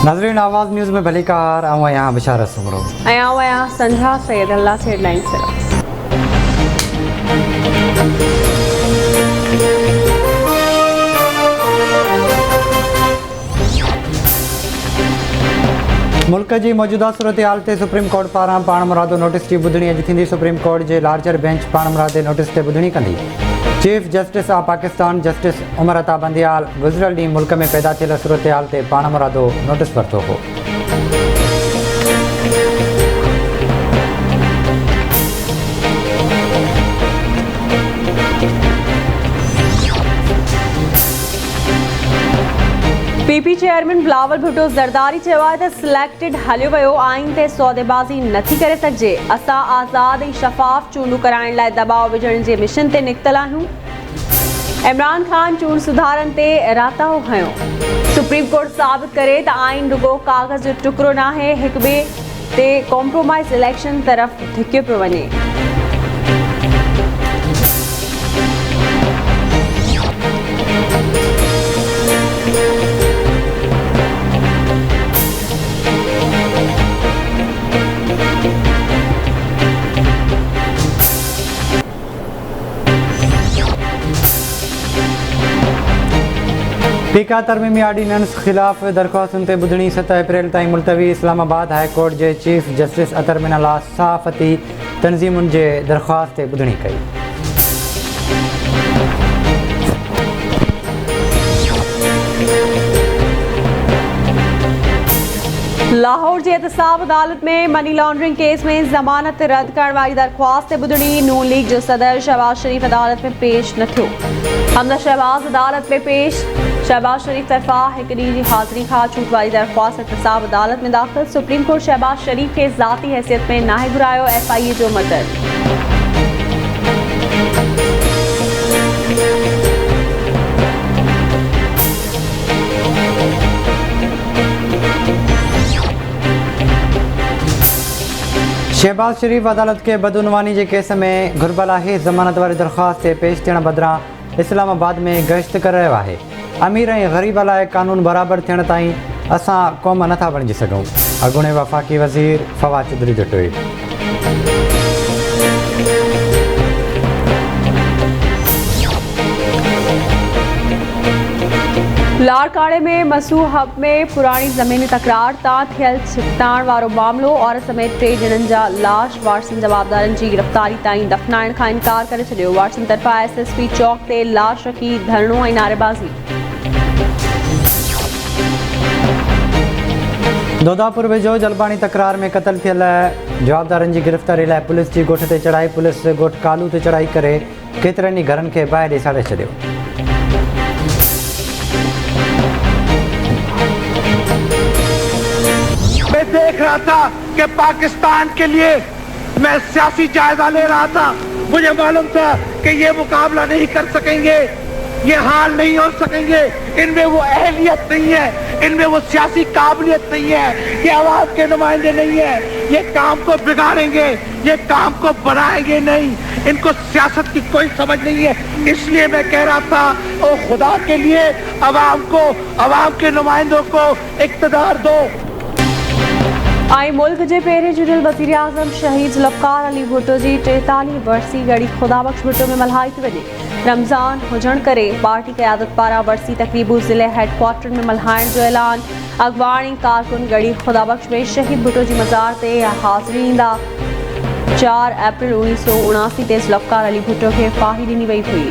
नाज़रीन आवाज़ न्यूज़ में भली कार आऊँ यहाँ बिशारत सुमरो आया संझा सैयद अल्लाह से हेडलाइन से मुल्क की मौजूदा सूरत हाल से सुप्रीम कोर्ट पारा पाण मुरादो नोटिस की बुधणी अज थी। सुप्रीम कोर्ट के लार्जर बेंच पाण मुरादे नोटिस से बुधणी कंदी। Chief justice of Pakistan justice Umar Ata Bandial गुज़िरियल ॾींहुं मुल्क में पैदा थियल सूरत हाल से पाण मुरादो नोटिस वरितो हो। पीपी चेयरमैन बिलावल भुट्टो ज़रदारी चयो आहे त सिलेक्टेड हलियो वियो आइन ते सौदेबाज़ी नथी करे सघिजे। असां आज़ाद ऐं शफ़ाफ़ चूंडूं कराइण लाइ दबाव विझण जे मिशन ते निकितल आहियूं। इमरान खान चूंड सुधारनि ते राताओ खयो। सुप्रीम कोर्ट साबित करे त आइन रुगो कागज़ जो टुकड़ो नाहे, हिक ॿिए ते कॉम्प्रोमाइज़ इलेक्शन तरफ़ धिकियो पियो वञे। पीका तरमीमी ऑर्डिनेंस खिलाफ दरख्वास्तुन ते बुधणी 7 अप्रैल ताईं मुलतवी। इस्लामाबाद हाई कोर्ट के चीफ जस्टिस अतर मिनल्ला सहाफ़ती तंज़ीमुन के दरख्वास्त ते बुधणी कई। लाहौर की एहतसाब अदालत में मनी लॉन्ड्रिंग केस में जमानत रद्द करण वाली दरख्वास्त ते बुधणी। नून लीग जो सदर शहबाज शरीफ अदालत में पेश न थियो। हमदा शहबाज अदालत में पेश। शहबाज शरीफ तरफा एक ॾींहं की हाज़िरी खां छूट वाली दरख्वास्त एहतसाब अदालत में दाख़िल। सुप्रीम कोर्ट शहबाज शरीफ के ज़ाती हैसियत में नाहे घुरायो। FIA जो मदद। शहबाज शरीफ अदालत के बदउनवानी के केस में घुरबल है। ज़मानत वाली दरख्वास्त ते पेश थियण बदिरां इस्लामाबाद में गश्त कर रहियो आहे। अमीर ऐं ग़रीब लाइ कानून बराबर थियण ताईं असां क़ौम नथा बणिजी सघूं। अॻूणे वफ़ाक़ी वज़ीर फवाद चौधरी जो ट्वीट। लाड़काणे में मसूह हब में पुरानी ज़मीनी तकरार तां थियल छिकताइण वारो मामलो। औरत समेत 3 ॼणनि जा लाश वाटसन जवाबदारनि जी गिरफ़्तारी ताईं दफ़नाइण खां इनकार करे छॾियो। वाटसन तरफ़ां SSP चौक ते लाश रखी धरणो ऐं नारेबाज़ी। दोदापुर वेझो जलबाणी तकरार में क़तल थियल जवाबदारनि जी गिरफ़्तारी लाइ पुलिस जी ॻोठ ते चढ़ाई। पुलिस ॻोठ कालू ते चढ़ाई करे केतिरनि ई घरनि खे ॿाहिरि ॾेसारे छॾियो। मैं देख रहा था कि पाकिस्तान के लिए मैं सियासी जायजा ले रहा था। मुझे मालूम था कि ये मुकाबला नहीं कर सकेंगे, ये हाल नहीं हो सकेंगे। इनमें वो अहलियत नहीं है, इनमें वो सियासी काबिलियत नहीं है, ये आवाम के नुमाइंदे नहीं है। ये काम को बिगाड़ेंगे, ये काम को बढ़ाएंगे नहीं। इनको सियासत की कोई समझ नहीं है। इसलिए मैं कह रहा था, ओ खुदा के लिए आवाम को, आवाम के नुमाइंदों को इक़्तिदार दो। आई मुल्क के पहिरें चूंडियल वज़ीर आज़म शहीद ज़ुल्फ़िकार अली भुट्टो की 43 वर्सी गड़ी खुदाबख्श भुट्टो में मल्हाई थी वञे। रमज़ान हुजण करे पार्टी क़यादत पारां वर्सी तक़रीबु ज़िले हेडक्वार्टर में मल्हाइण जो ऐलान। अॻवाणी कारकुन गड़ी खुदाबख्श में शहीद भुट्टो की मज़ार ते हाज़िरी ॾींदा। 4 अप्रैल 1979 ते ज़ुल्फ़िकार अली भुट्टो खे फाही ॾिनी वई हुई।